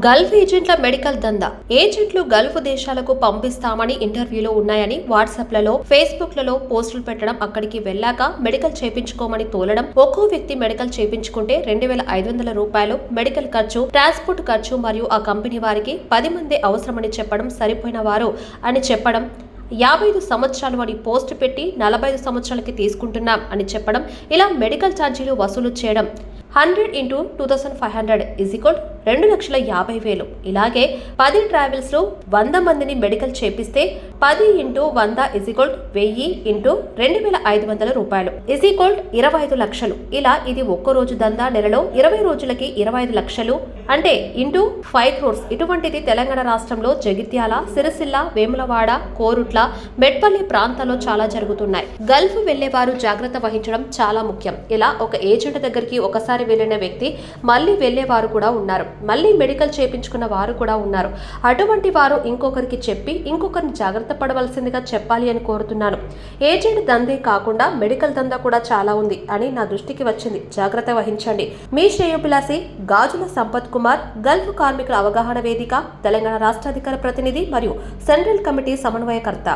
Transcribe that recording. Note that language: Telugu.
గల్ఫ్ ఏజెంట్ల మెడికల్ దందా. ఏజెంట్లు గల్ఫ్ దేశాలకు పంపిస్తామని ఇంటర్వ్యూలు ఉన్నాయని వాట్సాప్లలో, ఫేస్బుక్లలో పోస్టులు పెట్టడం, అక్కడికి వెళ్లాక మెడికల్ చేపించుకోమని తోలడం, ఒక్కో వ్యక్తి మెడికల్ చేపించుకుంటే 2,500 రూపాయలు మెడికల్ ఖర్చు, ట్రాన్స్పోర్ట్ ఖర్చు మరియు ఆ కంపెనీ వారికి 10 మంది అవసరమని చెప్పడం, సరిపోయిన వారు అని చెప్పడం, 55 సంవత్సరాలు అని పోస్ట్ పెట్టి 45 సంవత్సరాలకి తీసుకుంటున్నాం అని చెప్పడం, ఇలా మెడికల్ ఛార్జీలు వసూలు చేయడం. 100 × 2,500 2,50,000. ఇలాగే 10 ట్రావెల్స్ లో 100 మందిని మెడికల్ చేపిస్తే 10 × 100 1000 × 2,500 రూపాయలు 25 లక్షలు. ఇలా ఇది ఒక్క రోజు దందా. నెలలో 20 రోజులకి 25 లక్షలు అంటే ఇంటూ 5 crores. ఇటువంటిది తెలంగాణ రాష్ట్రంలో జగిత్యాల, సిరిసిల్ల, వేములవాడ, కోరుట్ల, మెట్పల్లి ప్రాంతాల్లో చాలా జరుగుతున్నాయి. గల్ఫ్ వెళ్లేవారు జాగ్రత్త వహించడం చాలా ముఖ్యం. ఇలా ఒక ఏజెంట్ దగ్గరికి ఒకసారి వెళ్లిన వ్యక్తి మళ్ళీ వెళ్లేవారు కూడా ఉన్నారు, మళ్ళీ మెడికల్ చేయించుకున్న వారు కూడా ఉన్నారు. అటువంటి వారు ఇంకొకరికి చెప్పి ఇంకొకరిని జాగ్రత్త పడవలసిందిగా చెప్పాలి అని కోరుతున్నాను. ఏజెంట్ దందే కాకుండా మెడికల్ దందా కూడా చాలా ఉంది అని నా దృష్టికి వచ్చింది. జాగ్రత్త వహించండి. మీ శ్రేయోభిలాషి గాజుల సంపత్ కుమార్, గల్ఫ్ కార్మికుల అవగాహన వేదిక, తెలంగాణ రాష్ట్ర అధికార ప్రతినిధి మరియు సెంట్రల్ కమిటీ సమన్వయకర్త.